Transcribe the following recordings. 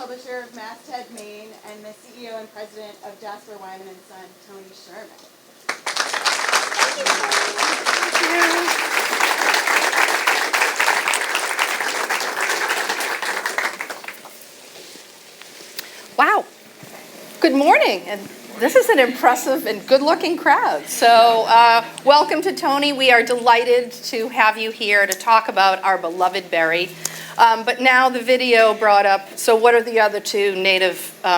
publisher of Masthead Maine, and the CEO and president of Jasper Wyman and Son, Tony Shurman. Wow. Good morning. And this is an impressive and good-looking crowd. So welcome to Tony. We are delighted to have you here to talk about our beloved berry. But now the video brought up, so what are the other two native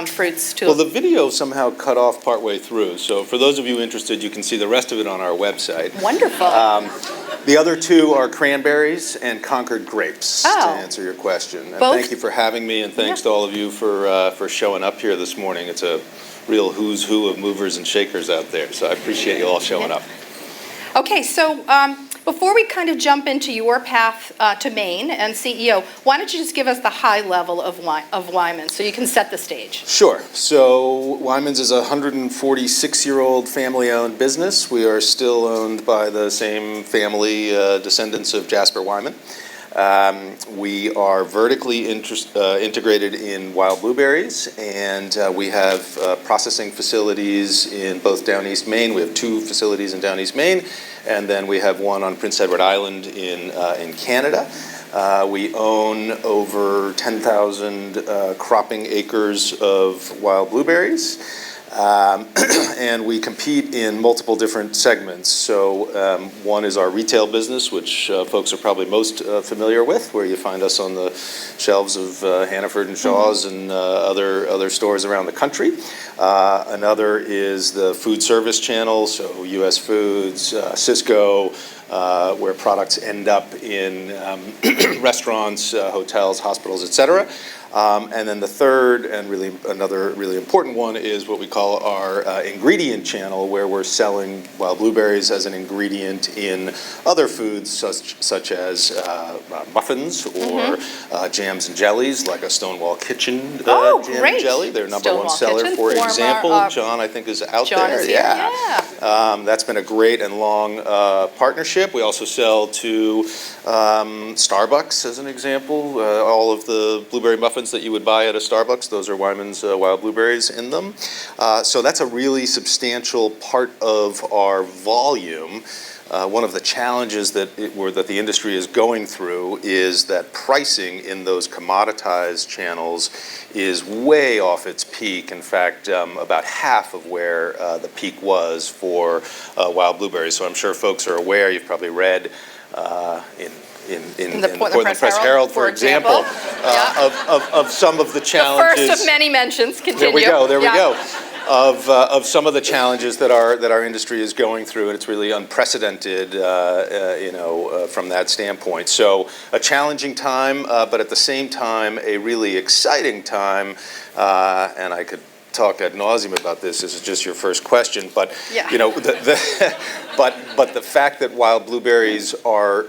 fruits to it? Well, the video somehow cut off partway through. So for those of you interested, you can see the rest of it on our website. Wonderful. The other two are cranberries and Concord grapes, Oh. to answer your question. And Both? thank you for having me, and thanks to all of you for showing up here this morning. It's a real who's who of movers and shakers out there, so I appreciate you all showing up. Okay, so before we kind of jump into your path to Maine and CEO, why don't you just give us the high level of Wyman so you can set the stage? Sure. So Wyman's is a 146-year-old family-owned business. We are still owned by the same family descendants of Jasper Wyman. We are vertically integrated in wild blueberries, and we have processing facilities in both Down East Maine. We have two facilities in Down East Maine, and then we have one on Prince Edward Island in Canada. We own over 10,000 cropping acres of wild blueberries. And we compete in multiple different segments. So one is our retail business, which folks are probably most familiar with, where you find us on the shelves of Hannaford and Shaw's and other stores around the country. Another is the Foodservice Channel, so U.S. Foods, Cisco, where products end up in restaurants, hotels, hospitals, etc. And then the third, and really another really important one, is what we call our ingredient channel, where we're selling wild blueberries as an ingredient in other foods, such as muffins or jams and jellies, like a Stonewall Kitchen jam and jelly. Their number one seller, for example. John, I think, is out there. Is here. Yeah. That's been a great and long partnership. We also sell to Starbucks, as an example. All of the blueberry muffins that you would buy at a Starbucks, those are Wyman's wild blueberries in them. So that's a really substantial part of our volume. One of the challenges that the industry is going through is that pricing in those commoditized channels is way off its peak. In fact, about half of where the peak was for wild blueberries. So I'm sure folks are aware, you've probably read in the Portland Press Herald, for example, of some of the challenges. The first of many mentions. Continue. There we go. Of some of the challenges that our industry is going through, and it's really unprecedented, from that standpoint. So a challenging time, but at the same time, a really exciting time, and I could talk ad nauseum about this. This is just your first question, but but the fact that wild blueberries are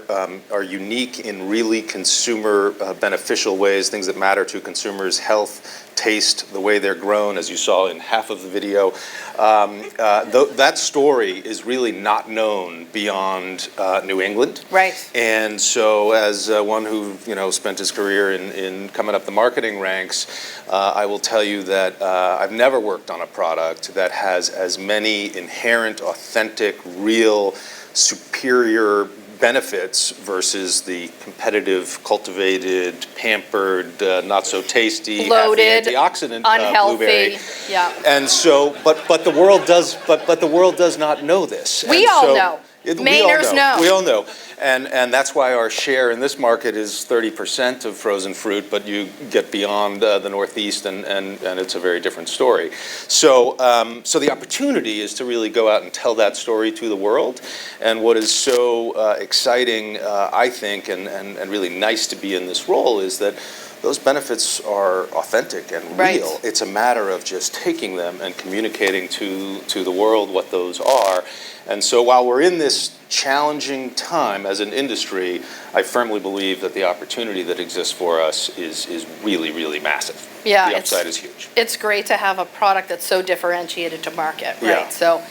unique in really consumer beneficial ways, things that matter to consumers' health, taste, the way they're grown, as you saw in half of the video. That story is really not known beyond New England. Right. And so, as one who spent his career in coming up the marketing ranks, I will tell you that I've never worked on a product that has as many inherent, authentic, real, superior benefits versus the competitive, cultivated, pampered, not so tasty, loaded, antioxidant unhealthy, blueberry. Yeah. And so, but the world does not know this. We all know. Mainers know. We all know. And that's why our share in this market is 30% of frozen fruit, but you get beyond the Northeast and it's a very different story. So the opportunity is to really go out and tell that story to the world. And what is so exciting, I think, and really nice to be in this role is that those benefits are authentic and real. Right. It's a matter of just taking them and communicating to the world what those are. And so while we're in this challenging time as an industry, I firmly believe that the opportunity that exists for us is really, really massive. Yeah, the upside is huge. It's great to have a product that's so differentiated to market, right? Yeah. So,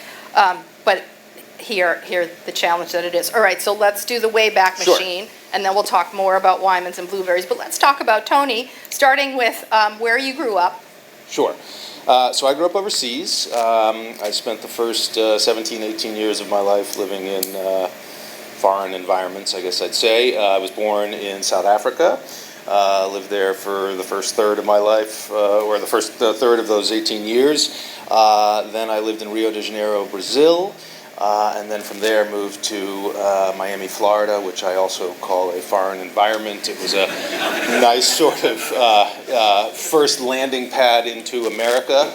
but here the challenge that it is. All right, so let's do the Wayback Machine. and then we'll talk more about Wyman's and blueberries. But let's talk about Tony, starting with where you grew up. Sure. So I grew up overseas. I spent the first 17, 18 years of my life living in foreign environments, I guess I'd say. I was born in South Africa. Lived there for the first third of my life, or the first third of those 18 years. Then I lived in Rio de Janeiro, Brazil. And then from there moved to Miami, Florida, which I also call a foreign environment. It was a nice sort of first landing pad into America.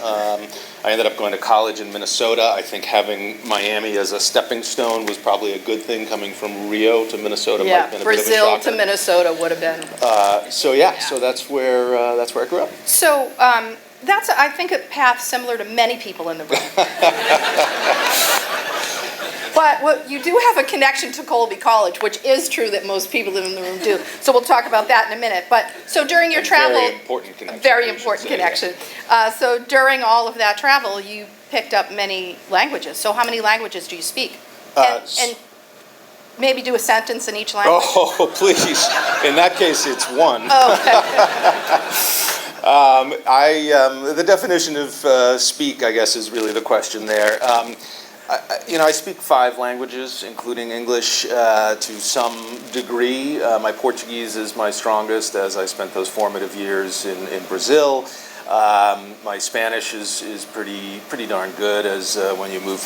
I ended up going to college in Minnesota. I think having Miami as a stepping stone was probably a good thing. Coming from Rio to Minnesota might have been a bit of a Brazil shocker. to Minnesota would have been. So that's where I grew up. So that's, I think, a path similar to many people in the room. But you do have a connection to Colby College, which is true that most people in the room do. So we'll talk about that in a minute. But so during your travel, very important connection. Very important connection. Yeah. So during all of that travel, you picked up many languages. So how many languages do you speak? And maybe do a sentence in each language. Oh, please! In that case, it's one. Okay. The definition of speak, I guess, is really the question there. I speak 5 languages, including English, to some degree. My Portuguese is my strongest, as I spent those formative years in Brazil. My Spanish is pretty darn good, as when you move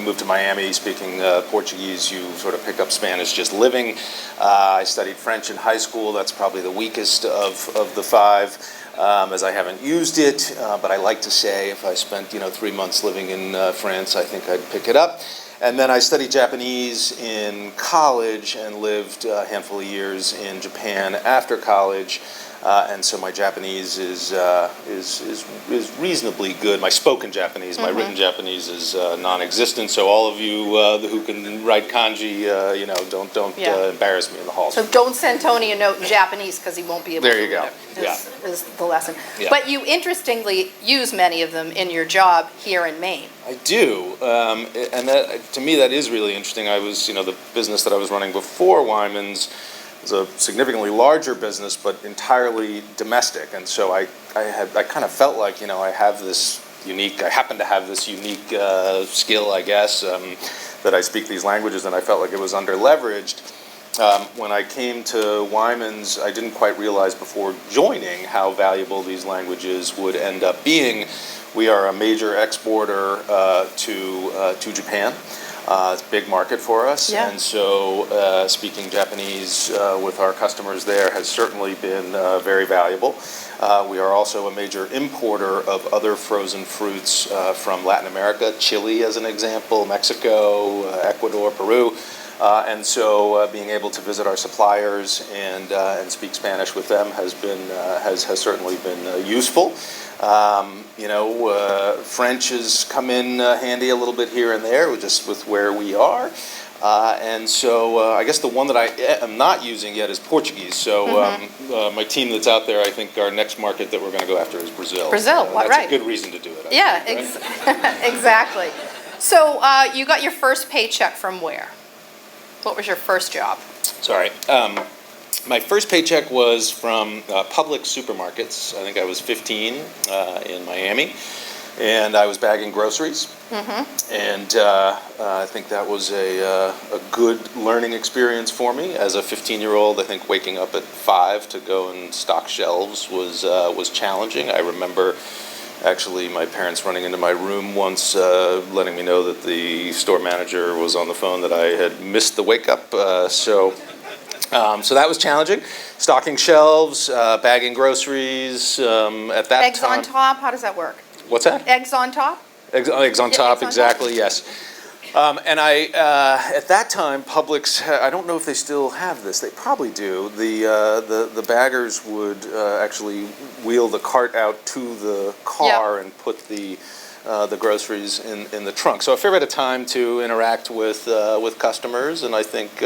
move to Miami speaking Portuguese, you sort of pick up Spanish just living. I studied French in high school. That's probably the weakest of the 5. As I haven't used it, but I like to say if I spent 3 months living in France, I think I'd pick it up. And then I studied Japanese in college and lived a handful of years in Japan after college. And so my Japanese is reasonably good. My spoken Japanese, my written Japanese is non-existent. So all of you who can write kanji, don't embarrass me in the halls. So don't send Tony a note in Japanese because he won't be able to. There you go. Is the lesson. Yeah. But you interestingly use many of them in your job here in Maine. I do, and that, to me, that is really interesting. I was, the business that I was running before Wyman's was a significantly larger business, but entirely domestic, and so I kind of felt like, I happen to have this unique skill, I guess, that I speak these languages, and I felt like it was under-leveraged. When I came to Wyman's, I didn't quite realize before joining how valuable these languages would end up being. We are a major exporter to Japan. It's a big market for us, and so speaking Japanese with our customers there has certainly been very valuable. We are also a major importer of other frozen fruits from Latin America, Chile as an example, Mexico, Ecuador, Peru. And so being able to visit our suppliers and speak Spanish with them has certainly been useful. French has come in handy a little bit here and there, just with where we are. And so I guess the one that I am not using yet is Portuguese. So my team that's out there, I think our next market that we're going to go after is Brazil. Brazil, that's right. a good reason to do it. Exactly. So you got your first paycheck from where? What was your first job? Sorry. My first paycheck was from Publix supermarkets. I think I was 15 in Miami, and I was bagging groceries. And I think that was a good learning experience for me. As a 15-year-old, I think waking up at 5 to go and stock shelves was challenging. I remember actually my parents running into my room once, letting me know that the store manager was on the phone, that I had missed the wake up. So that was challenging. Stocking shelves, bagging groceries. At that Eggs time, on top. How does that work? What's that? Eggs on top. Eggs on top. Eggs on Exactly. top? Yes. And I, at that time, Publix, I don't know if they still have this, they probably do, the baggers would actually wheel the cart out to the car and put the groceries in the trunk. So a fair bit of time to interact with customers, and I think,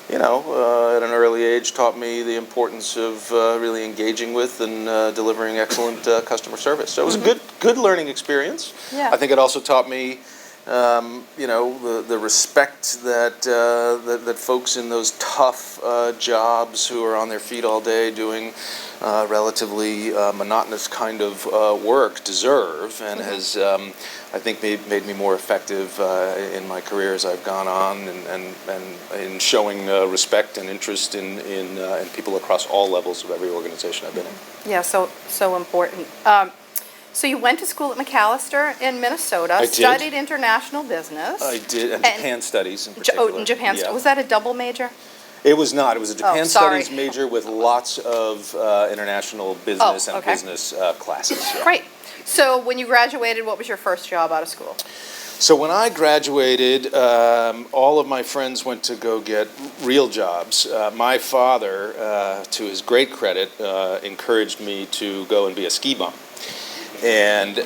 at an early age taught me the importance of really engaging with and delivering excellent customer service. So it was a good learning experience. Yeah. I think it also taught me the respect that folks in those tough jobs who are on their feet all day doing relatively monotonous kind of work deserve, and has, I think, made me more effective in my career as I've gone on, and in showing respect and interest in people across all levels of every organization I've been in. Yeah, so important. So you went to school at McAllister in Minnesota, I did. Studied international business. I did, and Japan studies in particular. Oh, in Japan. Yeah. Was that a double major? It was not. It was a Japan sorry. studies major with lots of international business and okay. business classes. Yeah. Great. So when you graduated, what was your first job out of school? So when I graduated, all of my friends went to go get real jobs. My father, to his great credit, encouraged me to go and be a ski bum. And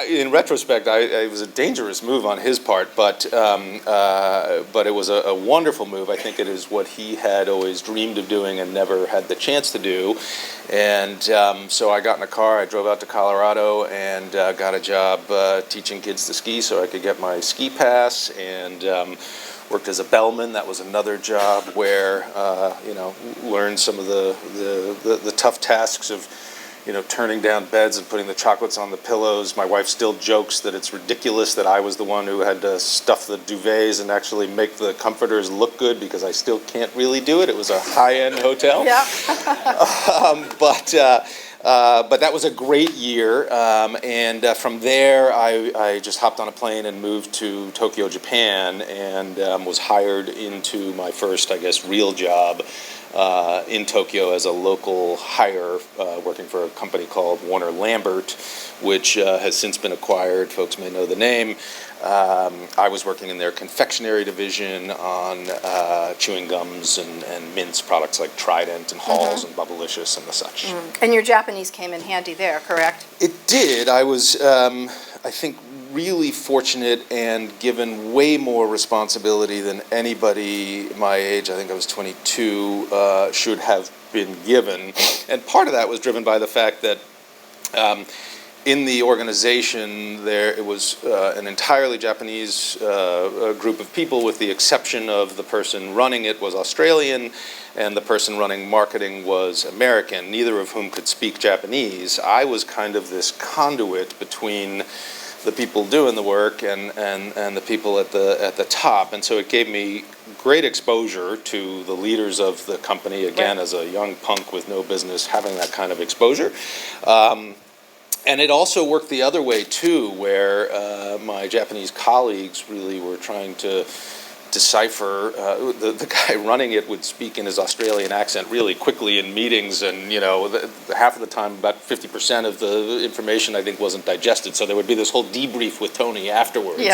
in retrospect, it was a dangerous move on his part, but it was a wonderful move. I think it is what he had always dreamed of doing and never had the chance to do. And so I got in a car, I drove out to Colorado, and got a job teaching kids to ski so I could get my ski pass, and worked as a bellman. That was another job where, learned some of the tough tasks of turning down beds and putting the chocolates on the pillows. My wife still jokes that it's ridiculous that I was the one who had to stuff the duvets and actually make the comforters look good, because I still can't really do it. It was a high-end hotel. Yeah. But that was a great year, and from there I just hopped on a plane and moved to Tokyo, Japan, and was hired into my first, I guess, real job in Tokyo as a local hire, working for a company called Warner Lambert, which has since been acquired. Folks may know the name. I was working in their confectionery division on chewing gums and mints products like Trident and Halls and Bubblicious and the such. And your Japanese came in handy there, correct? It did. I was, I think, really fortunate and given way more responsibility than anybody my age, I think I was 22, should have been given. And part of that was driven by the fact that in the organization, it was an entirely Japanese group of people, with the exception of the person running it was Australian, and the person running marketing was American, neither of whom could speak Japanese. I was kind of this conduit between the people doing the work and the people at the top, and so it gave me great exposure to the leaders of the company, again, as a young punk with no business having that kind of exposure. And it also worked the other way too, where my Japanese colleagues really were trying to decipher. The guy running it would speak in his Australian accent really quickly in meetings, and half of the time, about 50% of the information I think wasn't digested. So there would be this whole debrief with Tony afterwards,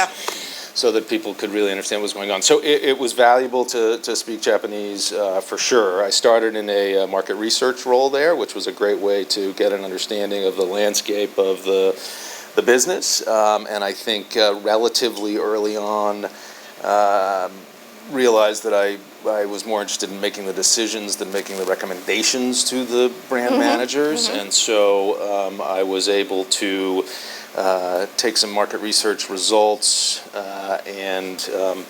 so that people could really understand what was going on. So it was valuable to speak Japanese for sure. I started in a market research role there, which was a great way to get an understanding of the landscape of the business, and I think relatively early on realized that I was more interested in making the decisions than making the recommendations to the brand managers, and so I was able to take some market research results and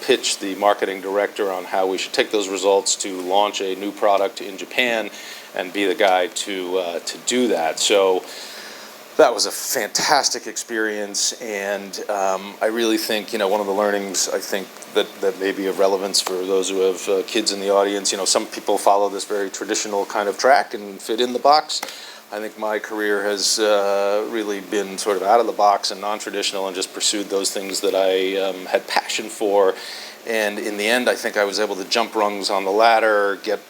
pitch the marketing director on how we should take those results to launch a new product in Japan, and be the guy to do that. So that was a fantastic experience, and I really think, one of the learnings I think that may be of relevance for those who have kids in the audience, some people follow this very traditional kind of track and fit in the box. I think my career has really been sort of out of the box and non-traditional, and just pursued those things that I had passion for. And in the end, I think I was able to jump rungs on the ladder, get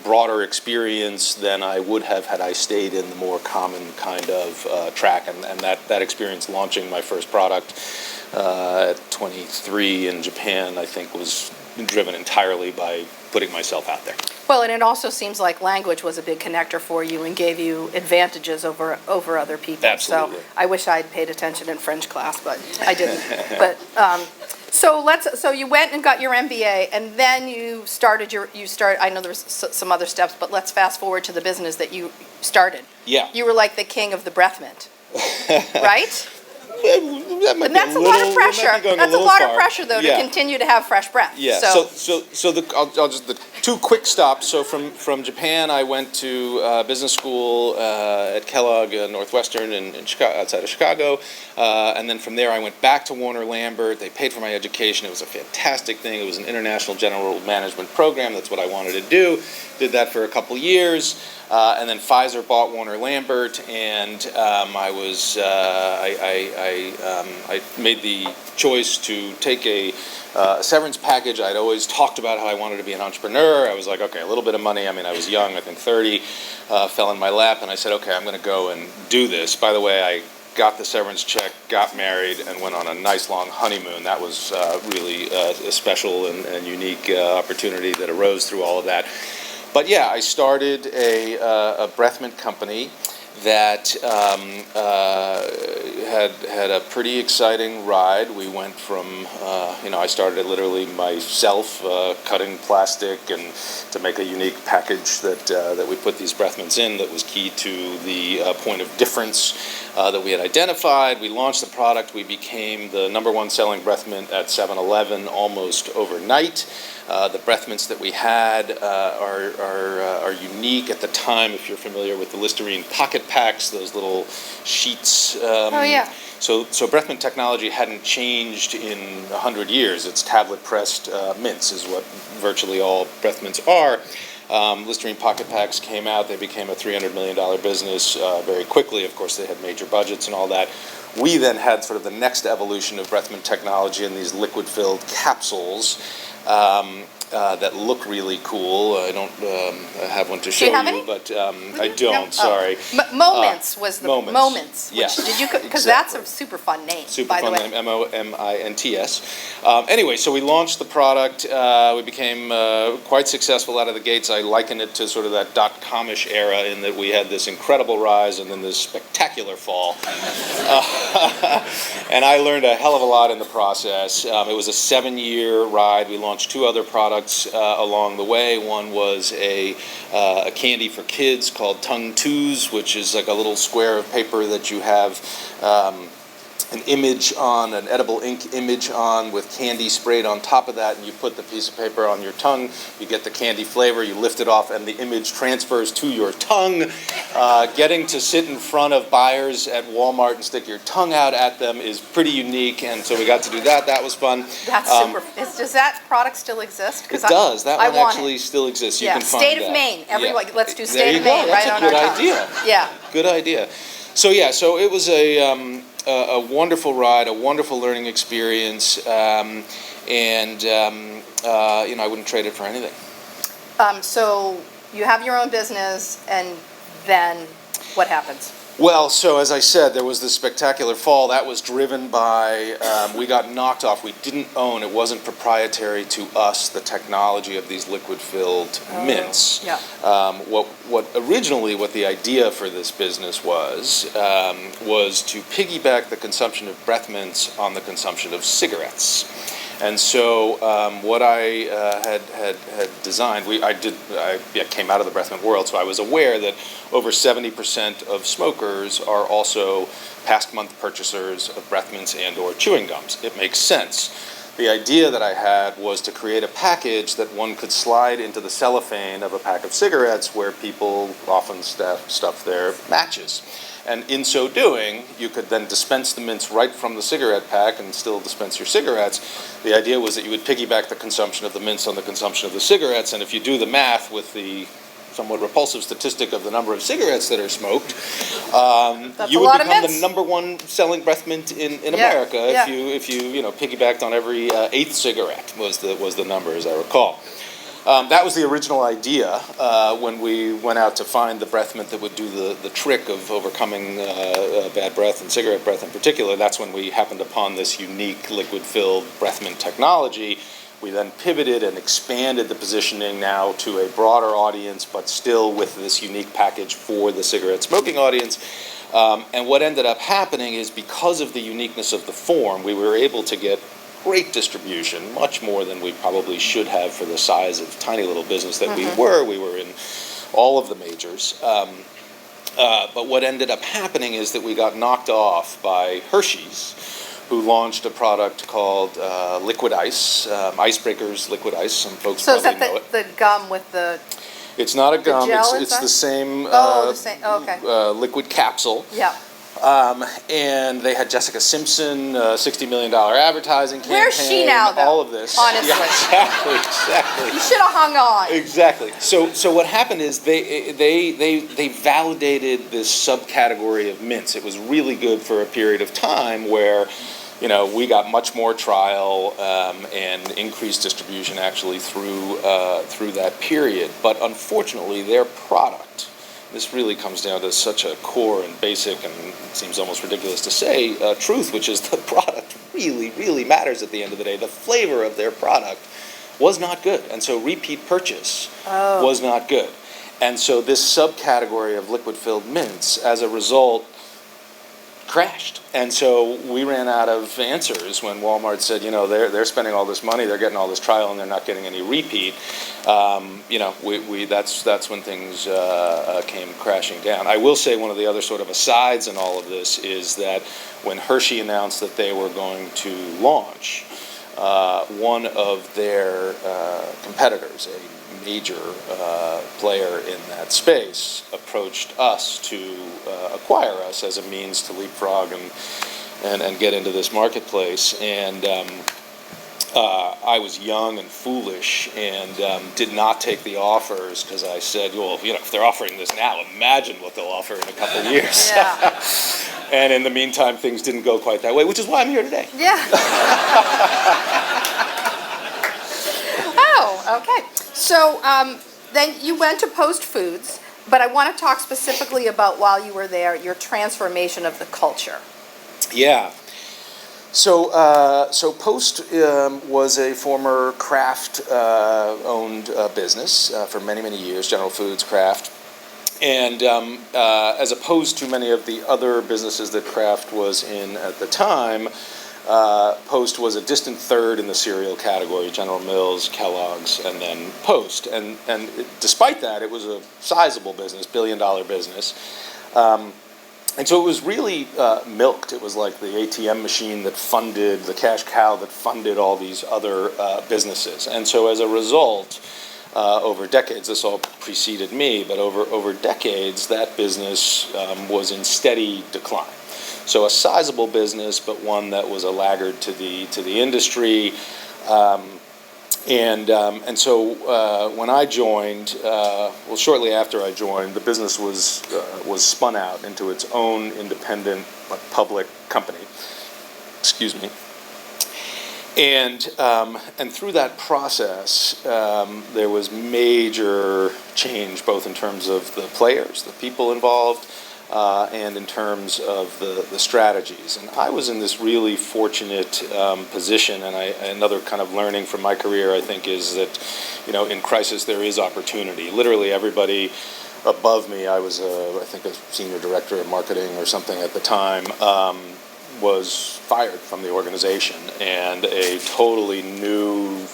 broader experience than I would have had I stayed in the more common kind of track. And that experience launching my first product at 23 in Japan, I think, was driven entirely by putting myself out there. Well, and it also seems like language was a big connector for you and gave you advantages over other people. Absolutely. So I wish I'd paid attention in French class, but I didn't. But so you went and got your MBA, and then you started. I know there's some other steps, but let's fast forward to the business that you started. Yeah. You were like the king of the breath mint, right? that might And be that's a lot of we might pressure. be going That's a little lot of far. pressure, though, to Yeah. continue to have fresh breath. Yeah. So, I'll just the two quick stops. So from Japan, I went to business school at Kellogg Northwestern in Chicago, outside of Chicago, and then from there I went back to Warner Lambert. They paid for my education. It was a fantastic thing. It was an international general management program. That's what I wanted to do. Did that for a couple years. And then Pfizer bought Warner Lambert, and I made the choice to take a severance package. I'd always talked about how I wanted to be an entrepreneur. I was like, okay, a little bit of money. I mean, I was young, I think 30, fell in my lap, and I said, okay, I'm going to go and do this. By the way, I got the severance check, got married, and went on a nice long honeymoon. That was really a special and unique opportunity that arose through all of that. But yeah, I started a breath mint company that had a pretty exciting ride. We went from, I started literally myself cutting plastic and to make a unique package that we put these breath mints in that was key to the point of difference that we had identified. We launched the product. We became the #1 selling breath mint at 7-Eleven almost overnight. The breath mints that we had are unique at the time. If you're familiar with the Listerine pocket packs, those little sheets. oh yeah. So breath mint technology hadn't changed in 100 years. It's tablet pressed mints is what virtually all breath mints are. Listerine pocket packs came out. They became a $300 million business very quickly. Of course, they had major budgets and all that. We then had sort of the next evolution of breath mint technology in these liquid-filled capsules that look really cool. I don't have one to show have any? but I don't. No? Sorry. Moments was the Moments. Moments. Yes. Did you? Because Exactly. that's a super fun name. Super by fun the way. name, MOMINTS. Anyway, so we launched the product. We became quite successful out of the gates. I liken it to sort of that dot-com-ish era in that we had this incredible rise and then this spectacular fall. And I learned a hell of a lot in the process. It was a 7-year ride. We launched 2 other products along the way. One was a candy for kids called Tongue Twos, which is like a little square of paper that you have an image on, an edible ink image on with candy sprayed on top of that, and you put the piece of paper on your tongue, you get the candy flavor, you lift it off, and the image transfers to your tongue. Getting to sit in front of buyers at Walmart and stick your tongue out at them is pretty unique, and so we got to do that. That was fun. That's super. Does that product still exist? It does. That one want actually it. still exists. You Yeah. can find State of that. Maine. Everyone, Yeah. let's do There State you of go. Maine That's right a on good our tongue. idea. Yeah. Good idea. So yeah, so it was a wonderful ride, a wonderful learning experience, and I wouldn't trade it for anything. So you have your own business, and then what happens? Well, so as I said, there was this spectacular fall. That was driven by, we got knocked off. We didn't own, it wasn't proprietary to us, the technology of these liquid-filled mints. Yeah. What the idea for this business was to piggyback the consumption of breath mints on the consumption of cigarettes. And so what I had designed, I came out of the breath mint world, so I was aware that over 70% of smokers are also past month purchasers of breath mints and or chewing gums. It makes sense. The idea that I had was to create a package that one could slide into the cellophane of a pack of cigarettes where people often stuff their matches. And in so doing, you could then dispense the mints right from the cigarette pack and still dispense your cigarettes. The idea was that you would piggyback the consumption of the mints on the consumption of the cigarettes, and if you do the math with the somewhat repulsive statistic of the number of cigarettes that are smoked, you would become the #1 selling breath mint in America if you piggybacked on every 8th cigarette was the number, as I recall. That was the original idea when we went out to find the breath mint that would do the trick of overcoming bad breath and cigarette breath in particular. That's when we happened upon this unique liquid-filled breath mint technology. We then pivoted and expanded the positioning now to a broader audience, but still with this unique package for the cigarette smoking audience. And what ended up happening is because of the uniqueness of the form, we were able to get great distribution, much more than we probably should have for the size of tiny little business that we were. We were in all of the majors. But what ended up happening is that we got knocked off by Hershey's, who launched a product called Liquid Ice, Icebreakers Liquid Ice. Some folks So is probably that know it. the gum with the, It's not a gum, gel it's inside? the same, the same, okay. liquid capsule. Yeah. And they had Jessica Simpson, $60 million advertising campaign. Where's she now, though? All of this. Honestly. Yeah, exactly. You should have hung on. Exactly. So what happened is they validated this subcategory of mints. It was really good for a period of time where, we got much more trial and increased distribution actually through that period. But unfortunately, their product, this really comes down to such a core and basic, and it seems almost ridiculous to say, truth, which is the product really, really matters at the end of the day. The flavor of their product was not good, and so repeat purchase was not good. And so this subcategory of liquid-filled mints, as a result, crashed. And so we ran out of answers when Walmart said, they're spending all this money, they're getting all this trial, and they're not getting any repeat. That's when things came crashing down. I will say one of the other sort of asides in all of this is that when Hershey announced that they were going to launch, one of their competitors, a major player in that space, approached us to acquire us as a means to leapfrog and get into this marketplace. And I was young and foolish and did not take the offers because I said, well, if they're offering this now, imagine what they'll offer in a couple of years. Yeah. And in the meantime, things didn't go quite that way, which is why I'm here today. Yeah. Oh, okay. So then you went to Post Foods, but I want to talk specifically about, while you were there, your transformation of the culture. Yeah. So Post was a former Kraft-owned business for many, many years, General Foods, Kraft. And as opposed to many of the other businesses that Kraft was in at the time, Post was a distant third in the cereal category: General Mills, Kellogg's, and then Post. And despite that, it was a sizable business, billion-dollar business. And so it was really milked. It was like the ATM machine that funded, the cash cow that funded all these other businesses. And so as a result, over decades, this all preceded me, but over decades, that business was in steady decline. So a sizable business, but one that was a laggard to the industry. And so when I joined, shortly after I joined, the business was spun out into its own independent public company. Excuse me. And through that process, there was major change, both in terms of the players, the people involved, and in terms of the strategies. And I was in this really fortunate position, and another kind of learning from my career, I think, is that, in crisis there is opportunity. Literally everybody above me, I was, I think, a senior director of marketing or something at the time, was fired from the organization, and a totally new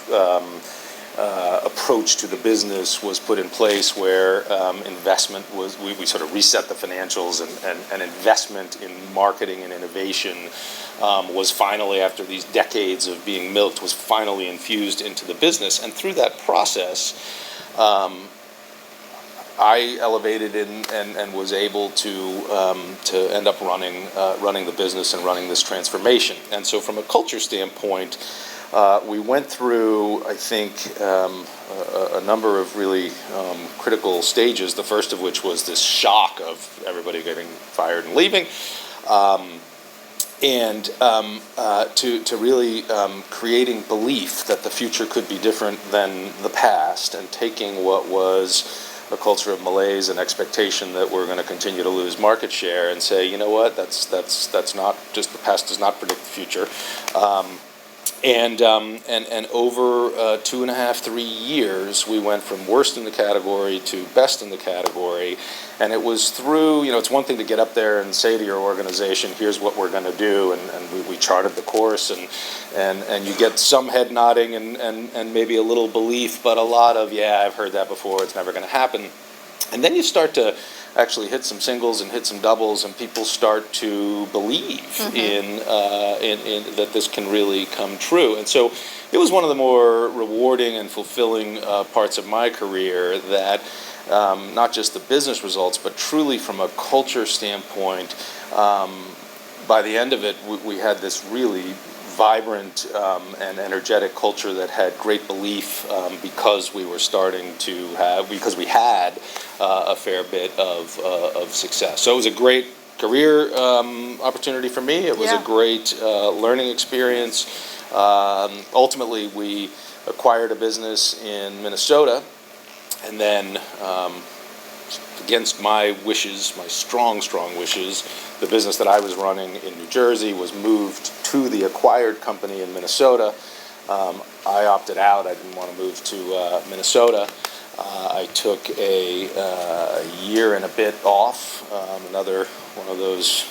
approach to the business was put in place, where investment was, we sort of reset the financials, and investment in marketing and innovation was finally, after these decades of being milked, was finally infused into the business. And through that process, I elevated and was able to end up running the business and running this transformation. And so from a culture standpoint, we went through, I think, a number of really critical stages, the first of which was this shock of everybody getting fired and leaving, and to really creating belief that the future could be different than the past, and taking what was a culture of malaise and expectation that we're going to continue to lose market share, and say, you know what, that's not just, the past does not predict the future. And over 2.5, 3 years, we went from worst in the category to best in the category. And it was through, it's one thing to get up there and say to your organization, here's what we're going to do, and we charted the course, and you get some head nodding and maybe a little belief, but a lot of, yeah, I've heard that before, it's never going to happen. And then you start to actually hit some singles and hit some doubles, and people start to believe in that this can really come true. And so it was one of the more rewarding and fulfilling parts of my career that not just the business results, but truly from a culture standpoint, by the end of it, we had this really vibrant and energetic culture that had great belief because we had a fair bit of success. So it was a great career opportunity for me. It was a great learning experience. Ultimately, we acquired a business in Minnesota, and then against my wishes, my strong wishes, the business that I was running in New Jersey was moved to the acquired company in Minnesota. I opted out. I didn't want to move to Minnesota. I took a year and a bit off, another one of those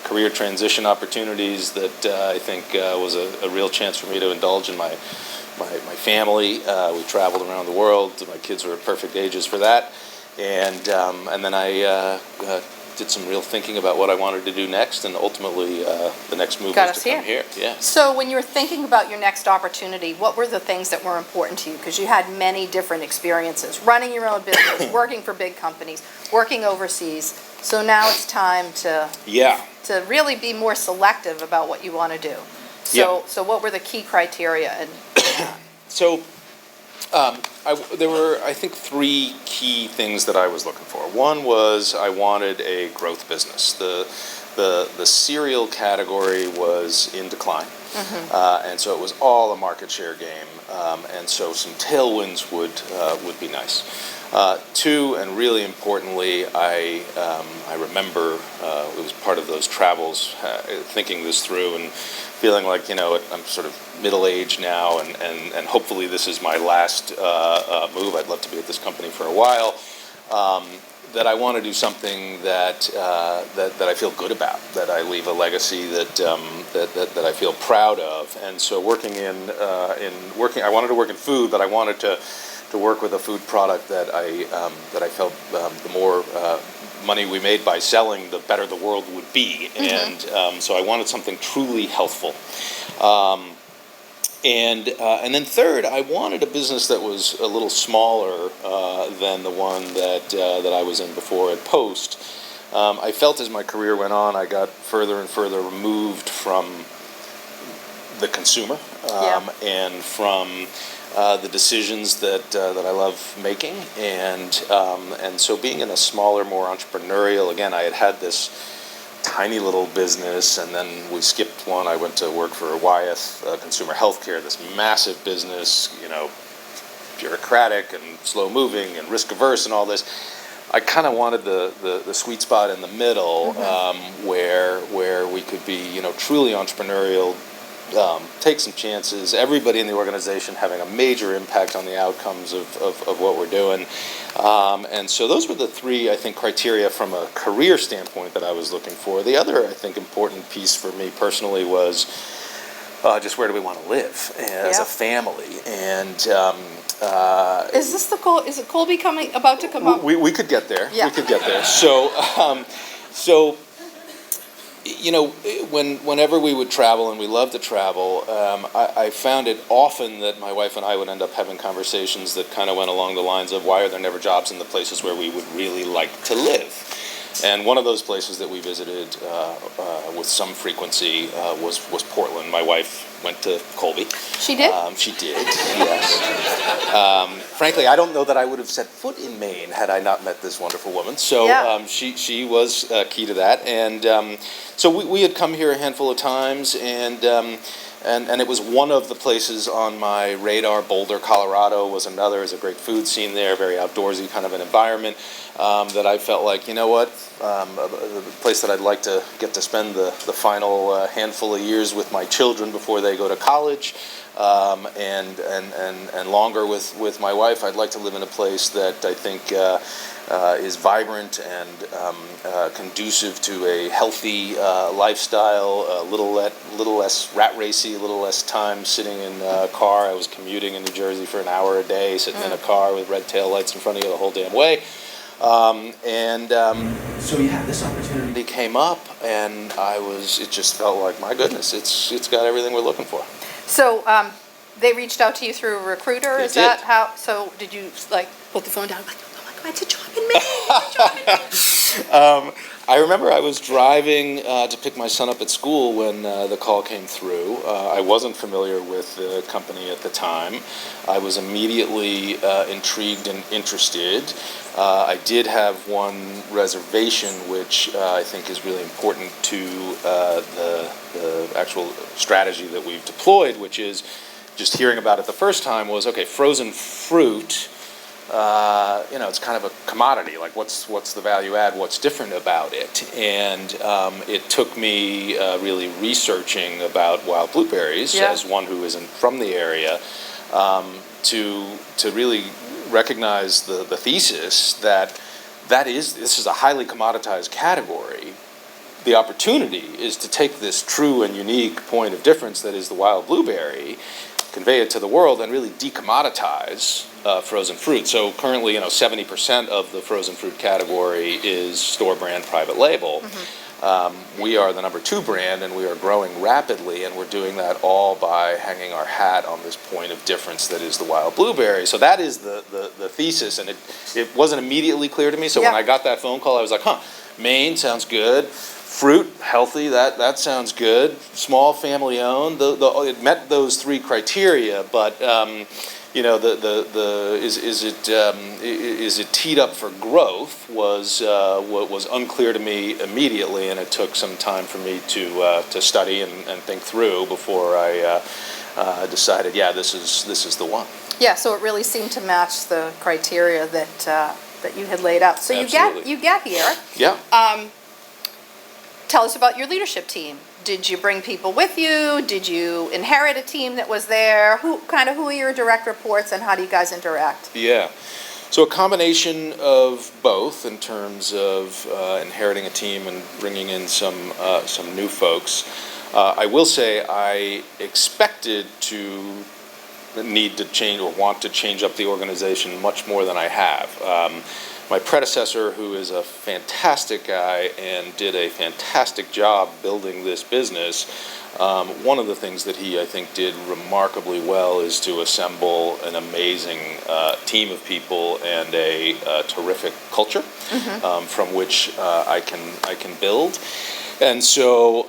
career transition opportunities that I think was a real chance for me to indulge in my family. We traveled around the world. My kids were at perfect ages for that. And then I did some real thinking about what I wanted to do next, and ultimately the next move was to come here. Yeah. So when you were thinking about your next opportunity, what were the things that were important to you? Because you had many different experiences, running your own business, working for big companies, working overseas. So now it's time to really be more selective about what you want to do. So what were the key criteria? And there were, I think, three key things that I was looking for. One was I wanted a growth business. The cereal category was in decline, and so it was all a market share game, and so some tailwinds would be nice. Two, and really importantly, I remember it was part of those travels, thinking this through and feeling like, I'm sort of middle-aged now, and hopefully this is my last move. I'd love to be at this company for a while. That I want to do something that I feel good about, that I leave a legacy that I feel proud of. And so I wanted to work in food, but I wanted to work with a food product that I felt the more money we made by selling, the better the world would be. And so I wanted something truly healthful. And then third, I wanted a business that was a little smaller than the one that I was in before at Post. I felt as my career went on, I got further and further removed from the consumer and from the decisions that I love making, and so being in a smaller, more entrepreneurial. Again, I had this tiny little business, and then we skipped one. I went to work for Wyeth Consumer Healthcare, this massive business, bureaucratic and slow moving and risk averse and all this. I kind of wanted the sweet spot in the middle, where we could be, truly entrepreneurial. Take some chances, everybody in the organization having a major impact on the outcomes of what we're doing. And so those were the three, I think, criteria from a career standpoint that I was looking for. The other, I think, important piece for me personally was just where do we want to live as a family. And is this the Col? Is it Colby about to come up? We could get there. Yeah. We could get there. So whenever we would travel, and we love to travel, I found it often that my wife and I would end up having conversations that kind of went along the lines of, why are there never jobs in the places where we would really like to live? And one of those places that we visited with some frequency was Portland. My wife went to Colby. She did? She did, yes. Frankly, I don't know that I would have set foot in Maine had I not met this wonderful woman. So she was key to that. And so we had come here a handful of times, and it was one of the places on my radar. Boulder, Colorado was another. There's a great food scene there, very outdoorsy kind of an environment that I felt like, a place that I'd like to get to spend the final handful of years with my children before they go to college, and longer with my wife. I'd like to live in a place that I think is vibrant and conducive to a healthy lifestyle, a little less rat racy, a little less time sitting in a car. I was commuting in New Jersey for an hour a day, sitting in a car with red tail lights in front of you the whole damn way. So yeah, this opportunity came up, and it just felt like, my goodness, it's got everything we're looking for. So they reached out to you through a recruiter? They Is that did. how? So did you like put the phone down like, oh my God, it's a job in Maine, it's a job in Maine? I remember I was driving to pick my son up at school when the call came through. I wasn't familiar with the company at the time. I was immediately intrigued and interested. I did have one reservation, which I think is really important to the actual strategy that we've deployed, which is just hearing about it the first time was, okay, frozen fruit. It's kind of a commodity. Like, what's the value add? What's different about it? And it took me really researching about wild blueberries as one who isn't from the area to really recognize the thesis that this is a highly commoditized category. The opportunity is to take this true and unique point of difference that is the wild blueberry, convey it to the world, and really decommoditize frozen fruit. So currently, 70% of the frozen fruit category is store brand private label. We are the number 2 brand, and we are growing rapidly, and we're doing that all by hanging our hat on this point of difference that is the wild blueberry. So that is the thesis, and it wasn't immediately clear to me. So when I got that phone call, I was like, Maine sounds good. Fruit, healthy, that sounds good. Small, family owned. It met those 3 criteria, but is it teed up for growth was unclear to me immediately, and it took some time for me to study and think through before I decided, this is the one. Yeah, so it really seemed to match the criteria that you had laid out. So Absolutely. you get here. Yeah. Tell us about your leadership team. Did you bring people with you? Did you inherit a team that was there? Who are your direct reports, and how do you guys interact? Yeah. So a combination of both in terms of inheriting a team and bringing in some new folks. I will say I expected to need to change or want to change up the organization much more than I have. My predecessor, who is a fantastic guy and did a fantastic job building this business, one of the things that he, I think, did remarkably well is to assemble an amazing team of people and a terrific culture from which I can build. And so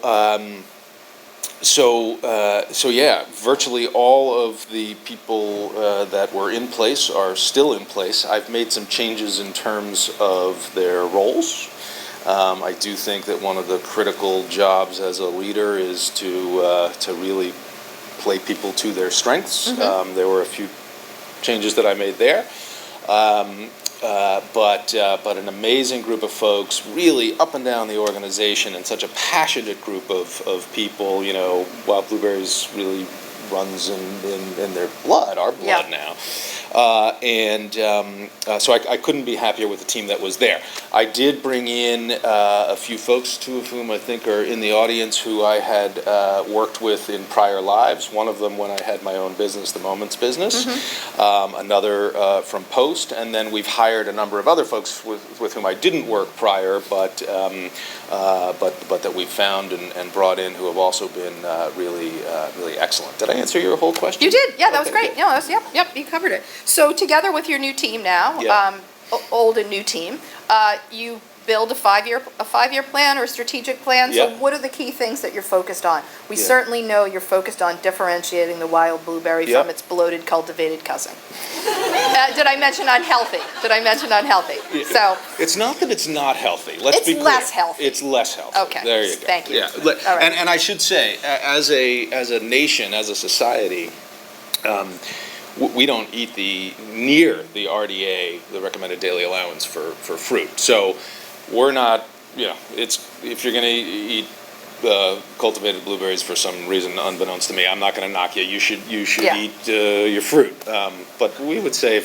virtually all of the people that were in place are still in place. I've made some changes in terms of their roles. I do think that one of the critical jobs as a leader is to really play people to their strengths. There were a few changes that I made there. But an amazing group of folks, really up and down the organization, and such a passionate group of people. Wild Blueberries really runs in their blood, our blood now. So I couldn't be happier with the team that was there. I did bring in a few folks, 2 of whom I think are in the audience, who I had worked with in prior lives. One of them when I had my own business, The Moments Business. Another from Post, and then we've hired a number of other folks with whom I didn't work prior, but that we found and brought in, who have also been really excellent. Did I answer your whole question? You did. Yeah, that was Okay, great. good. Yep, you covered it. So together with your new team now, old and new team, you build a five-year plan or a strategic plan. So what are the key things that you're focused on? We certainly know you're focused on differentiating the wild blueberry from its bloated, cultivated cousin. Did I mention unhealthy? So it's not that it's not healthy. Let's be clear. It's less healthy. It's less healthy. Okay. There you go. Thank you. Yeah. All right. And I should say, as a nation, as a society, we don't eat near the RDA, the recommended daily allowance for fruit. So we're not, if you're going to eat cultivated blueberries for some reason unbeknownst to me, I'm not going to knock you. You should eat your fruit. But we would say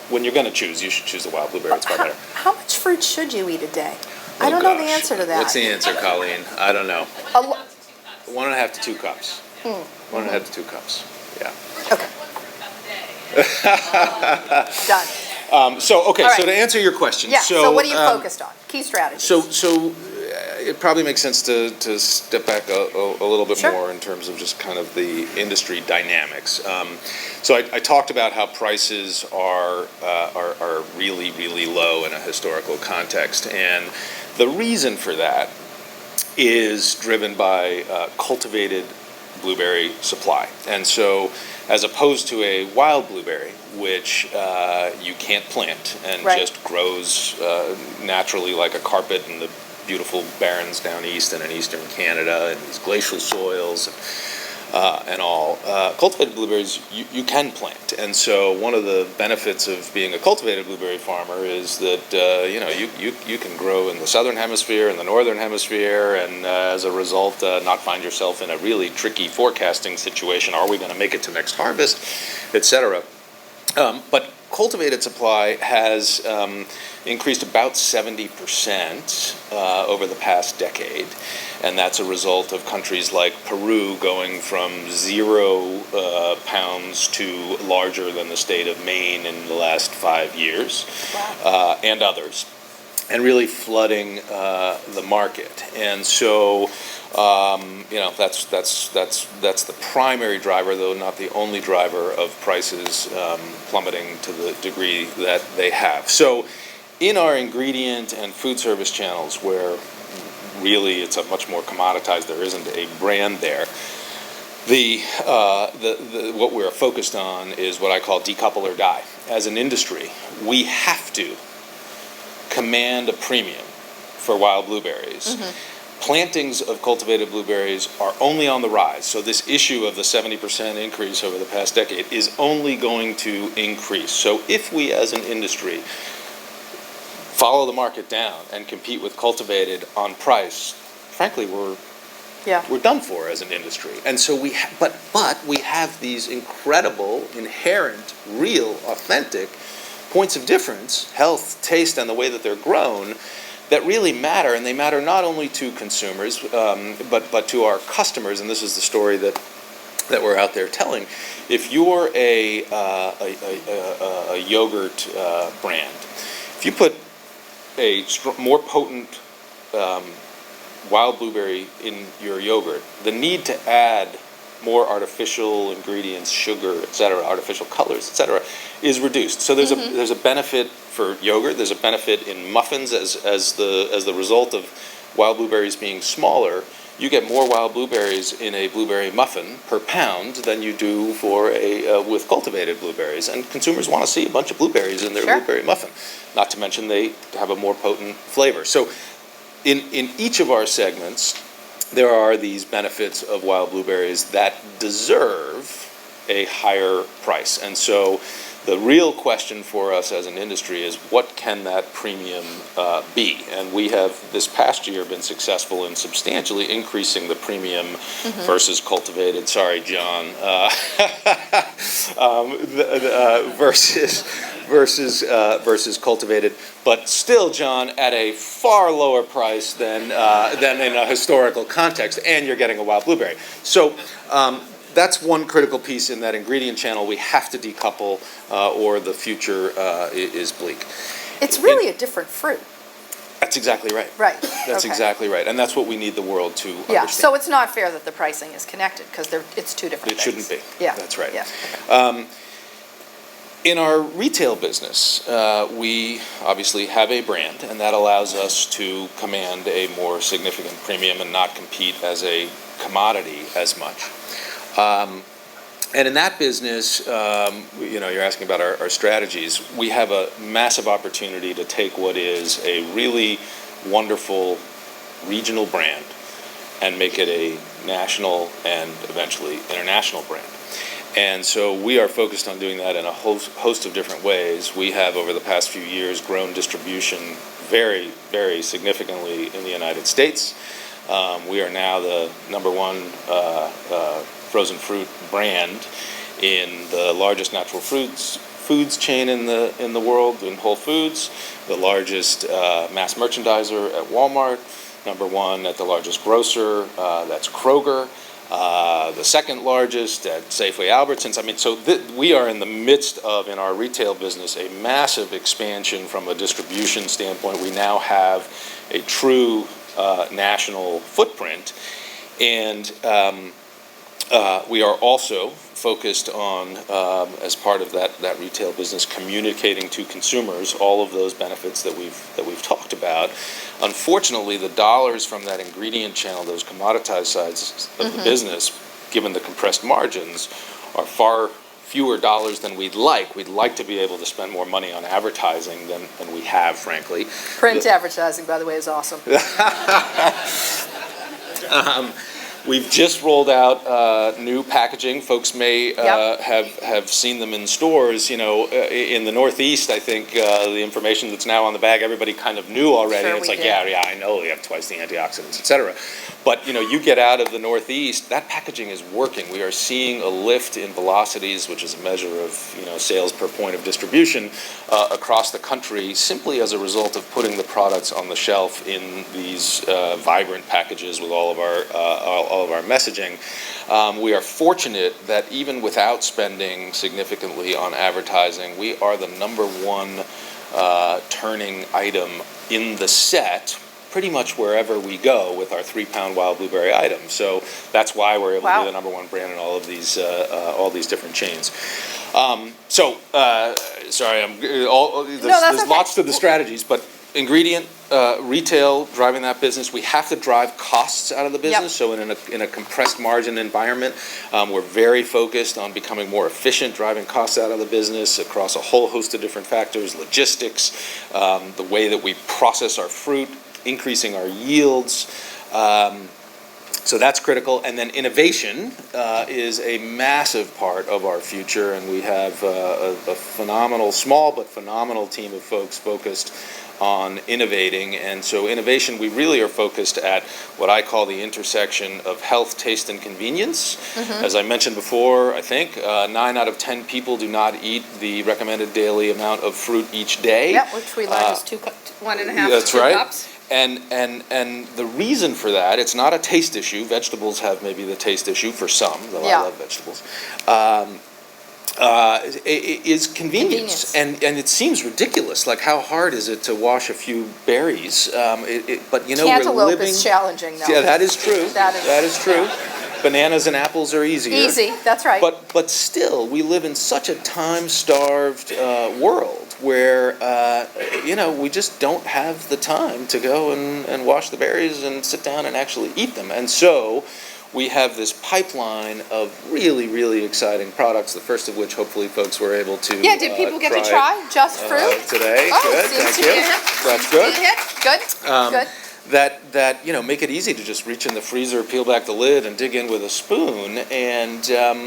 when you're going to choose, you should choose the wild blueberry. It's far better. How much fruit should you eat a day? I don't know the answer to that. What's the answer, Colleen? I don't know. 1.5 to 2 cups. 1.5 to 2 cups. Yeah. Okay. Done. So All right. to answer your question. Yeah, so what are you focused on? Key strategies. So it probably makes sense to step back a little bit Sure. more in terms of just kind of the industry dynamics. So I talked about how prices are really, really low in a historical context. And the reason for that is driven by cultivated blueberry supply. And so as opposed to a wild blueberry, which you can't plant and Right. just grows naturally like a carpet in the beautiful barrens down east and in eastern Canada and these glacial soils and all. Cultivated blueberries you can plant, and so one of the benefits of being a cultivated blueberry farmer is that you can grow in the southern hemisphere and the northern hemisphere, and as a result not find yourself in a really tricky forecasting situation. Are we going to make it to next harvest, etc. But cultivated supply has increased about 70% over the past decade, and that's a result of countries like Peru going from 0 pounds to larger than the state of Maine in the last 5 years. Wow. And others, and really flooding the market. And so that's the primary driver, though not the only driver, of prices plummeting to the degree that they have. So in our ingredient and food service channels, where really it's a much more commoditized, there isn't a brand there, what we're focused on is what I call decouple or die. As an industry, we have to command a premium for wild blueberries. Mm-hmm. Plantings of cultivated blueberries are only on the rise. So this issue of the 70% increase over the past decade is only going to increase. So if we as an industry follow the market down and compete with cultivated on price, frankly, we're done for as an industry. And so but we have these incredible, inherent, real, authentic points of difference, health, taste, and the way that they're grown, that really matter. And they matter not only to consumers, but to our customers. And this is the story that we're out there telling. If you're a yogurt brand, if you put a more potent wild blueberry in your yogurt, the need to add more artificial ingredients, sugar, etc., artificial colors, etc., is reduced. So there's a benefit for yogurt. There's a benefit in muffins as the result of wild blueberries being smaller. You get more wild blueberries in a blueberry muffin per pound than you do with cultivated blueberries. And consumers want to see a bunch of blueberries in their blueberry muffin. Not to mention they have a more potent flavor. So in each of our segments, there are these benefits of wild blueberries that deserve a higher price. And so the real question for us as an industry is, what can that premium be? And we have this past year been successful in substantially increasing the premium versus cultivated. Sorry, John. Versus cultivated, but still, John, at a far lower price than in a historical context, and you're getting a wild blueberry. So that's one critical piece in that ingredient channel. We have to decouple, or the future is bleak. It's really a different fruit. That's exactly right. Right. That's exactly right, and that's what we need the world to understand. Yeah. So it's not fair that the pricing is connected, because it's two different It things. shouldn't be. Yeah. That's right. Yeah. Okay. In our retail business, we obviously have a brand, and that allows us to command a more significant premium and not compete as a commodity as much. And in that business, you're asking about our strategies. We have a massive opportunity to take what is a really wonderful regional brand and make it a national and eventually international brand. And so we are focused on doing that in a host of different ways. We have, over the past few years, grown distribution very, very significantly in the United States. We are now the number one frozen fruit brand in the largest natural foods chain in the world, in Whole Foods, the largest mass merchandiser at Walmart, number one at the largest grocer, that's Kroger. the second largest at Safeway Albertsons. I mean, so we are in the midst of, in our retail business, a massive expansion from a distribution standpoint. We now have a true national footprint, and we are also focused on, as part of that retail business, communicating to consumers all of those benefits that we've talked about. Unfortunately, the dollars from that ingredient channel, those commoditized sides of the business, given the compressed margins, are far fewer dollars than we'd like. We'd like to be able to spend more money on advertising than we have, frankly. Print advertising, by the way, is awesome. We've just rolled out new packaging. Folks may have seen them in stores. You know, in the Northeast, I think the information that's now on the bag, everybody kind of knew already. Sure, and it's we like, did. yeah, I know they have twice the antioxidants, et cetera. But, you know, you get out of the Northeast, that packaging is working. We are seeing a lift in velocities, which is a measure of, you know, sales per point of distribution across the country, simply as a result of putting the products on the shelf in these vibrant packages with all of our messaging. We are fortunate that even without spending significantly on advertising, we are the #1 turning item in the set pretty much wherever we go with our 3-pound wild blueberry item. So that's why we're able to be the #1 brand in all these different chains. Sorry, there's lots to the strategies, but ingredient, retail, driving that business, we have to drive costs out of the business. So in a compressed margin environment, we're very focused on becoming more efficient, driving costs out of the business across a whole host of different factors, logistics, the way that we process our fruit, increasing our yields. So that's critical. And then innovation is a massive part of our future, and we have a phenomenal, small but phenomenal team of folks focused on innovating. And so innovation, we really are focused at what I call the intersection of health, taste, and convenience. As I mentioned before, I think 9 out of 10 people do not eat the recommended daily amount of fruit each day. Yep, which we learned is 1.5 that's to 2 right. cups. And the reason for that, it's not a taste issue. Vegetables have maybe the taste issue for some, though I love vegetables. Is convenience. And it seems ridiculous. Like, how hard is it to wash a few berries? But you know, Cantaloupe is challenging, though. Yeah, that is true. That is true. Bananas and apples are easier. Easy, that's right. But still, we live in such a time-starved world where, you know, we just don't have the time to go and wash the berries and sit down and actually eat them. And so we have this pipeline of really, really exciting products, the first of which hopefully folks were able to did people get to try Just Fruit? Today. Good, thank you. That's good. Good. That you know, make it easy to just reach in the freezer, peel back the lid, and dig in with a spoon, and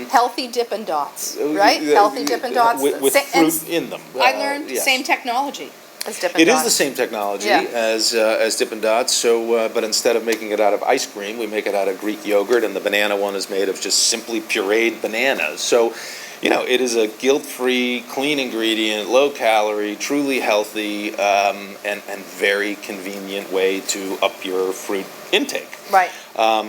healthy Dippin' Dots, right? Healthy Dippin' Dots with fruit in them. I learned same technology as Dippin' Dots. It is the same technology as Dippin' Dots. So, but instead of making it out of ice cream, we make it out of Greek yogurt, and the banana one is made of just simply pureed bananas. So, you know, it is a guilt-free, clean ingredient, low-calorie, truly healthy, and very convenient way to up your fruit intake. Right.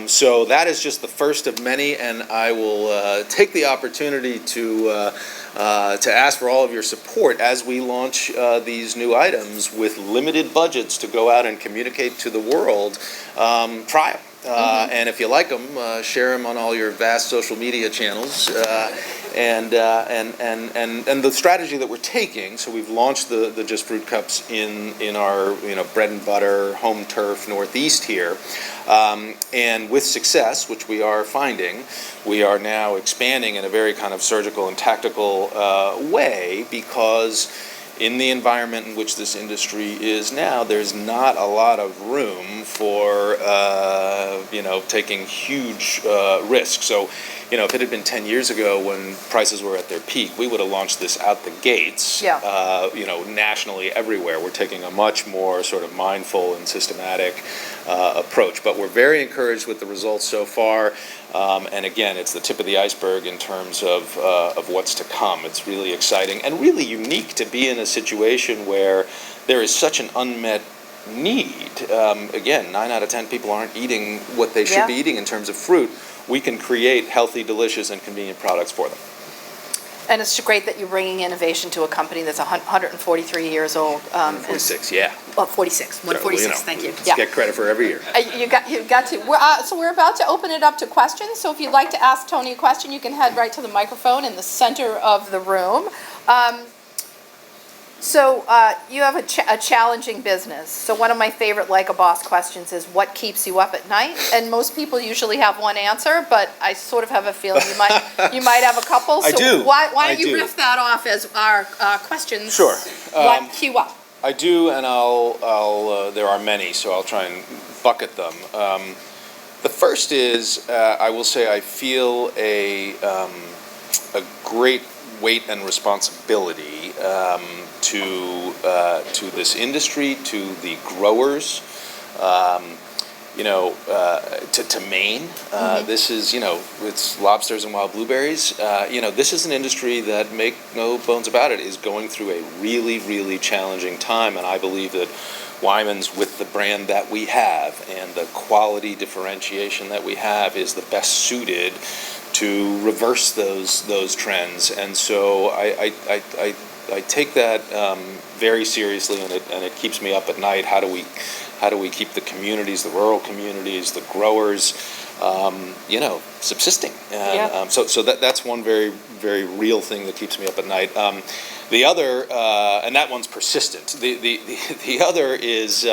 So that is just the first of many, and I will take the opportunity to ask for all of your support as we launch these new items with limited budgets to go out and communicate to the world. Try them. And if you like them, share them on all your vast social media channels. And the strategy that we're taking, so we've launched the Just Fruit Cups in our bread and butter home turf Northeast here, and with success, which we are finding, we are now expanding in a very kind of surgical and tactical way, because in the environment in which this industry is now, there's not a lot of room for taking huge risks. So, if it had been 10 years ago when prices were at their peak, we would have launched this out the gates, nationally everywhere. We're taking a much more sort of mindful and systematic approach. But we're very encouraged with the results so far. And again, it's the tip of the iceberg in terms of what's to come. It's really exciting and really unique to be in a situation where there is such an unmet need. Again, 9 out of 10 people aren't eating what they should be eating in terms of fruit. we can create healthy, delicious, and convenient products for them. And it's great that you're bringing innovation to a company that's 143 years old. 46, yeah. Well, 46, 146, thank you. Let's get credit for every year. You've got to. So we're about to open it up to questions. So if you'd like to ask Tony a question, you can head right to the microphone in the center of the room. So you have a challenging business. So one of my favorite like a boss questions is what keeps you up at night? And most people usually have one answer, but I sort of have a feeling you might have a couple. So I do. Why don't you riff that off as our questions? Sure. Queue up. I do, and I'll there are many, so I'll try and bucket them. The first is, I will say I feel a great weight and responsibility to this industry, to the growers, to Maine. This is, it's lobsters and wild blueberries. This is an industry that, make no bones about it, is going through a really, really challenging time, and I believe that Wyman's, with the brand that we have and the quality differentiation that we have, is the best suited to reverse those trends. And so I take that very seriously, and it keeps me up at night. How do we keep the communities, the rural communities, the growers, subsisting? And, so that's one very, very real thing that keeps me up at night. The other, and that one's persistent. The other is.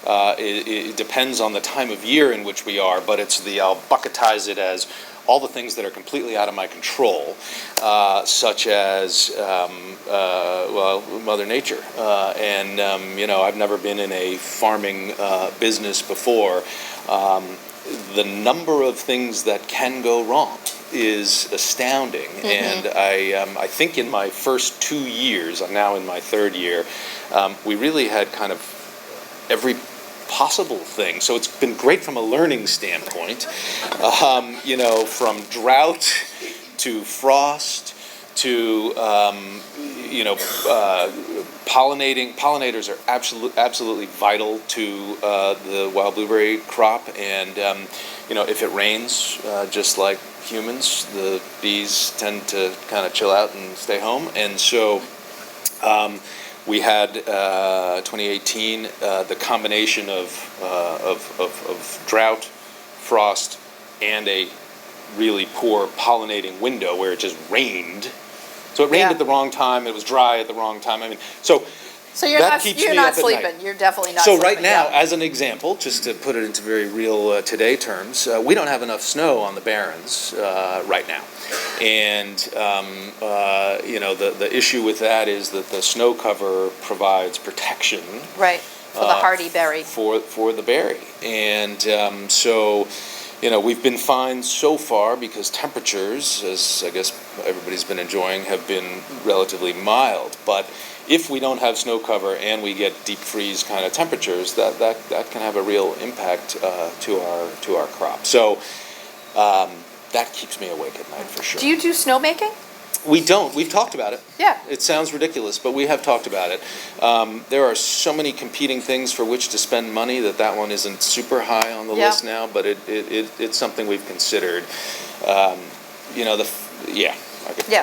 It depends on the time of year in which we are, but I'll bucketize it as all the things that are completely out of my control, such as, Mother Nature. I've never been in a farming business before. The number of things that can go wrong is astounding. And I think in my first 2 years, I'm now in my third year, we really had kind of every possible thing. So it's been great from a learning standpoint, from drought to frost to, pollinating. Pollinators are absolutely vital to the wild blueberry crop. And, if it rains, just like humans, the bees tend to kind of chill out and stay home. And so we had 2018, the combination of drought, frost, and a really poor pollinating window where it just rained. So it rained at the wrong time. It was dry at the wrong time. I mean, so you're not sleeping. You're definitely not. So sleeping, right now, as an example, just to put it into very real today terms, we don't have enough snow on the barrens right now. And, the issue with that is that the snow cover provides protection. Right, for the hardy berry. For the berry. And we've been fine so far because temperatures, as I guess everybody's been enjoying, have been relatively mild. But if we don't have snow cover and we get deep freeze kind of temperatures, that can have a real impact to our crop. So that keeps me awake at night for sure. Do you do snowmaking? We don't. We've talked about it. Yeah. It sounds ridiculous, but we have talked about it. There are so many competing things for which to spend money that one isn't super high on the list now, but it's something we've considered. I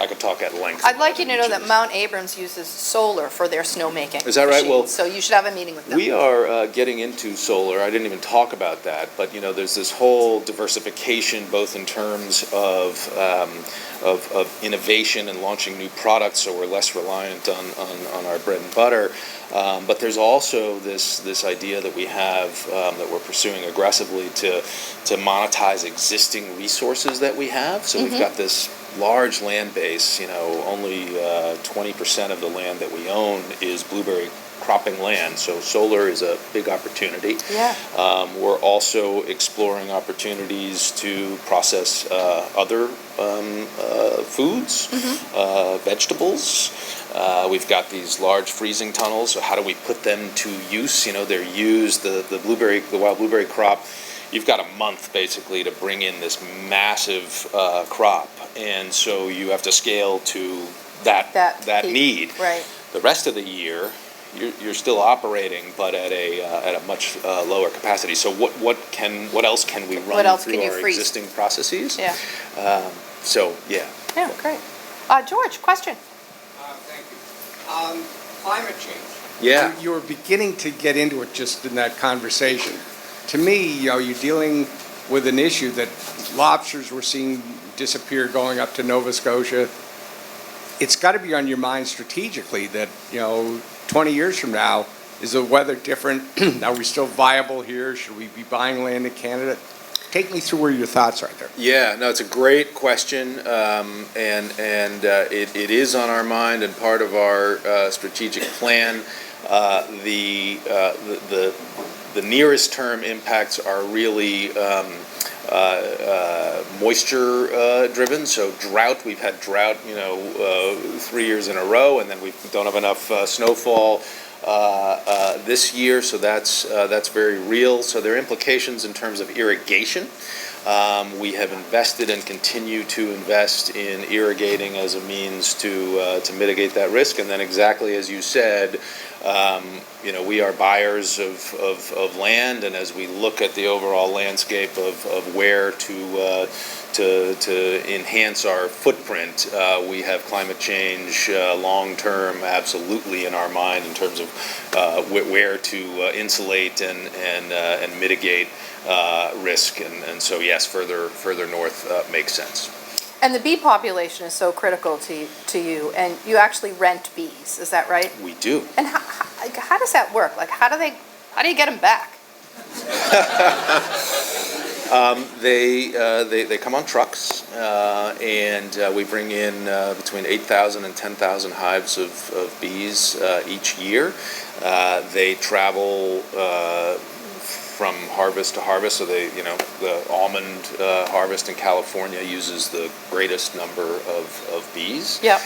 could talk at length. I'd like you to know that Mount Abrams uses solar for their snowmaking. Is that right? Well, so you should have a meeting with them. We are getting into solar. I didn't even talk about that, but there's this whole diversification, both in terms of innovation and launching new products, so we're less reliant on our bread and butter. But there's also this idea that we have that we're pursuing aggressively to monetize existing resources that we have. So we've got this large land base. Only 20% of the land that we own is blueberry cropping land, so solar is a big opportunity. Yeah. We're also exploring opportunities to process other foods, vegetables. We've got these large freezing tunnels, so how do we put them to use? They're used, the wild blueberry crop, you've got a month basically to bring in this massive crop, and so you have to scale to that peak. need. Right. The rest of the year, you're still operating, but at a much lower capacity. So what else can we run What else through can you our freeze? existing processes? Yeah. So yeah. Yeah, great. George, question? Thank you. Climate change. Yeah. You were beginning to get into it just in that conversation. To me, you're dealing with an issue that lobsters we're seeing disappear going up to Nova Scotia. It's got to be on your mind strategically that, 20 years from now, is the weather different? Are we still viable here? Should we be buying land in Canada? Take me through where your thoughts are there. Yeah, no, it's a great question, and it is on our mind and part of our strategic plan. The nearest term impacts are really moisture driven. So drought, we've had drought, 3 years in a row, and then we don't have enough snowfall this year, so that's very real. So there are implications in terms of irrigation. We have invested and continue to invest in irrigating as a means to mitigate that risk. And then exactly as you said, we are buyers of land, and as we look at the overall landscape of where to enhance our footprint, we have climate change long-term absolutely in our mind in terms of where to insulate and mitigate risk, and so yes, further north makes sense. And the bee population is so critical to you, and you actually rent bees, is that right? We do. And how does that work? Like, how do you get them back? They come on trucks, and we bring in between 8,000 and 10,000 hives of bees each year. They travel from harvest to harvest, so the almond harvest in California uses the greatest number of bees. Yeah.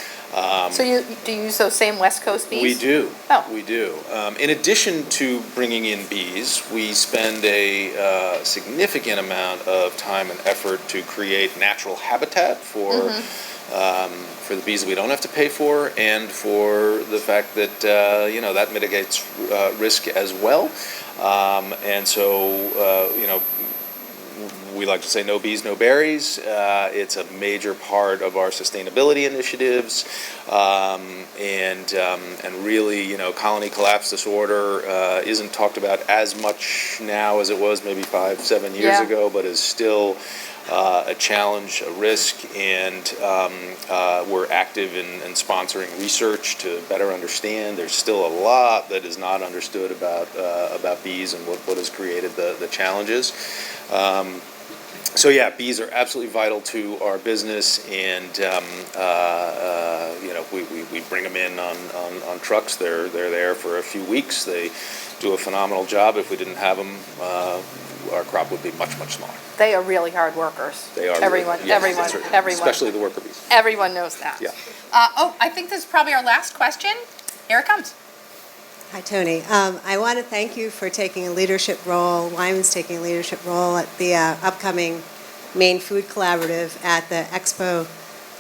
So do you use those same West Coast bees? We do. Oh. We do. In addition to bringing in bees, we spend a significant amount of time and effort to create natural habitat for the bees that we don't have to pay for, and for the fact that that mitigates risk as well. And so we like to say no bees, no berries. It's a major part of our sustainability initiatives, and really, colony collapse disorder isn't talked about as much now as it was maybe 5-7 years ago, but is still a challenge, a risk, and we're active in sponsoring research to better understand. There's still a lot that is not understood about bees and what has created the challenges. So yeah, bees are absolutely vital to our business, and we bring them in on trucks. They're there for a few weeks. They do a phenomenal job. If we didn't have them, our crop would be much smaller. They are really hard workers. They are. Everyone. Especially the worker bees. Everyone knows that. Yeah. I think this is probably our last question. Here it comes. Hi, Tony. I want to thank you for taking a leadership role. Wyman's taking a leadership role at the upcoming Maine Food Collaborative at the Expo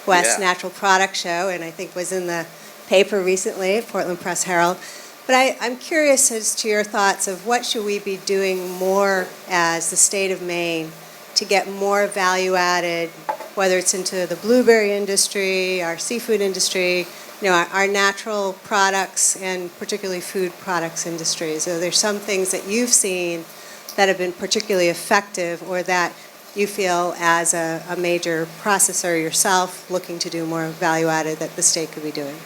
West Natural Product Show, and I think was in the paper recently, Portland Press Herald. But I'm curious as to your thoughts of what should we be doing more as the state of Maine to get more value added, whether it's into the blueberry industry, our seafood industry, our natural products, and particularly food products industries. So there's some things that you've seen that have been particularly effective, or that you feel as a major processor yourself looking to do more value added that the state could be doing.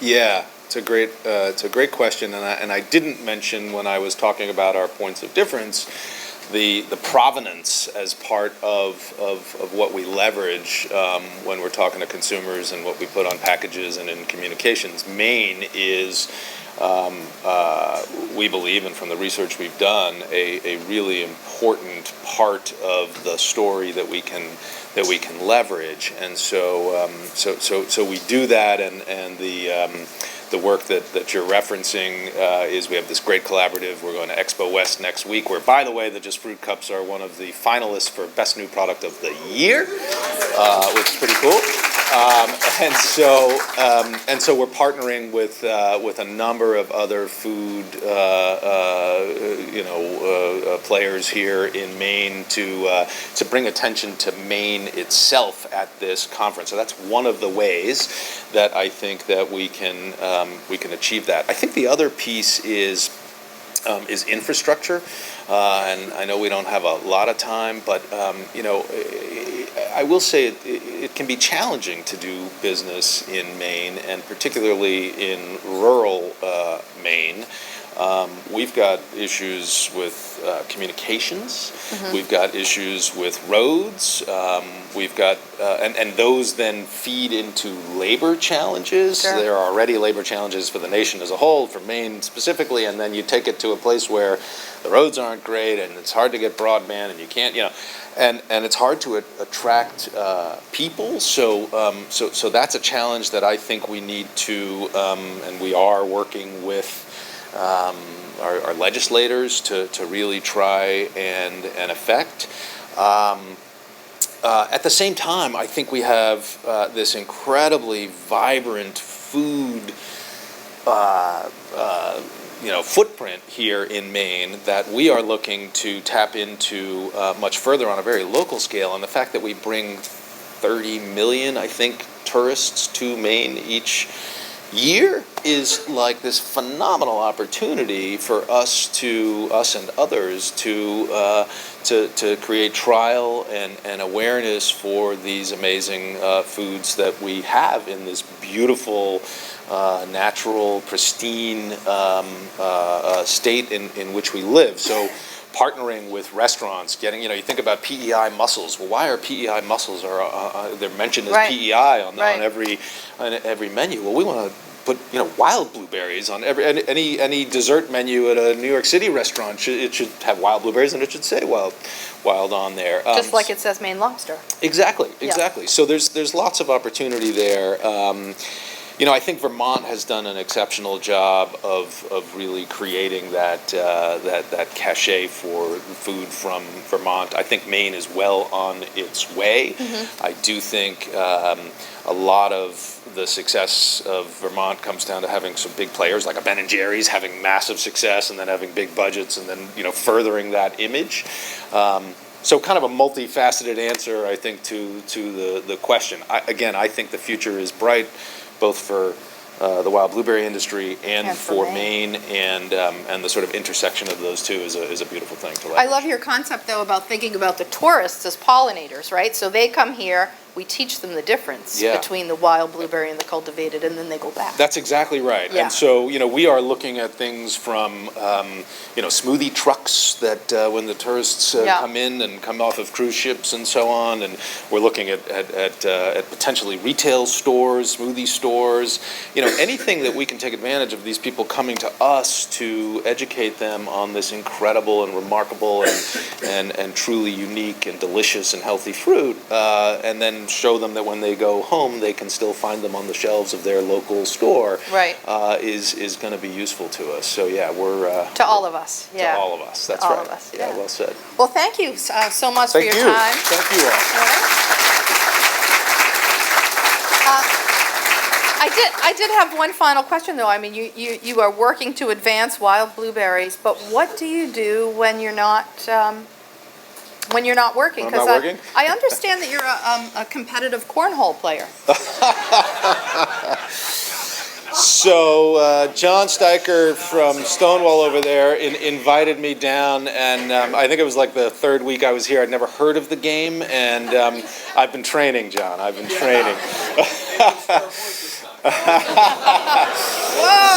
Yeah, it's a great question, and I didn't mention when I was talking about our points of difference the provenance as part of what we leverage when we're talking to consumers and what we put on packages and in communications. Maine is, we believe, and from the research we've done, a really important part of the story that we can leverage, and so we do that, and the work that you're referencing is we have this great collaborative. We're going to Expo West next week, where, by the way, the Just Fruit Cups are one of the finalists for Best New Product of the Year, which is pretty cool. And so we're partnering with a number of other food players here in Maine to bring attention to Maine itself at this conference. So that's one of the ways that I think that we can achieve that. I think the other piece is infrastructure, and I know we don't have a lot of time, but I will say it can be challenging to do business in Maine, and particularly in rural Maine. We've got issues with communications. We've got issues with roads. We've got, and those then feed into labor challenges. Sure. There are already labor challenges for the nation as a whole, for Maine specifically, and then you take it to a place where the roads aren't great, and it's hard to get broadband, and you can't, and it's hard to attract people. So that's a challenge that I think we need to, and we are working with our legislators to really try and affect. At the same time, I think we have this incredibly vibrant food footprint here in Maine that we are looking to tap into much further on a very local scale. And the fact that we bring 30 million, I think, tourists to Maine each year is like this phenomenal opportunity for us and others to create trial and awareness for these amazing foods that we have in this beautiful, natural, pristine state in which we live. So partnering with restaurants, getting, you think about PEI mussels. Well, why are PEI mussels they're mentioned as Right. PEI on Right. every menu? Well, we want to put wild blueberries on any dessert menu at a New York City restaurant. It should have wild blueberries, and it should say wild on there. Just like it says Maine lobster. Exactly. Yeah. So there's lots of opportunity there. I think Vermont has done an exceptional job of really creating that cachet for food from Vermont. I think Maine is well on its way. I do think a lot of the success of Vermont comes down to having some big players like a Ben & Jerry's having massive success and then having big budgets and then furthering that image. So kind of a multifaceted answer, I think, to the question. I think the future is bright, both for the wild blueberry industry and for Maine, and the sort of intersection of those two is a beautiful thing to leverage. I love your concept, though, about thinking about the tourists as pollinators, right? So they come here, we teach them the difference between the wild blueberry and the cultivated, and then they go back. That's exactly right. Yeah. And so, we are looking at things from, smoothie trucks that when the tourists come in and come off of cruise ships and so on, and we're looking at potentially retail stores, smoothie stores, anything that we can take advantage of these people coming to us to educate them on this incredible and remarkable and truly unique and delicious and healthy fruit, and then show them that when they go home they can still find them on the shelves of their local store. Right. Is going to be useful to us. So we're to all of us. Yeah. To all of us. That's all right. Of us. Yeah. Well said. Well, thank you so much for Thank your you. time. Thank you all. I did have one final question, though. I mean, you are working to advance wild blueberries, but what do you do when you're not working? When I'm not working? I understand that you're a competitive cornhole player. So John Steicher from Stonewall over there invited me down, and I think it was like the third week I was here. I'd never heard of the game, and I've been training, John. I've been training. Whoa!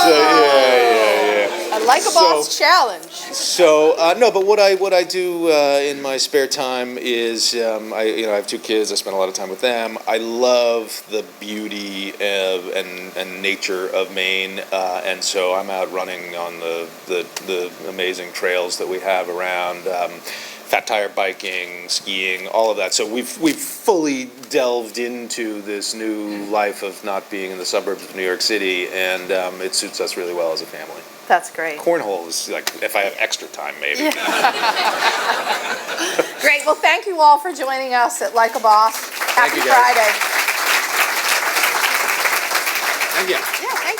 So, yeah. I like a boss challenge. So no, but what I do in my spare time is I have two kids. I spend a lot of time with them. I love the beauty and nature of Maine, and so I'm out running on the amazing trails that we have around. Fat tire biking, skiing, all of that. So we've fully delved into this new life of not being in the suburbs of New York City, and it suits us really well as a family. That's great. Cornhole is like if I have extra time, maybe. Yeah. Great. Well, thank you all for joining us at Like a Boss. Happy you, guys. Friday. Thank you. Yeah, thank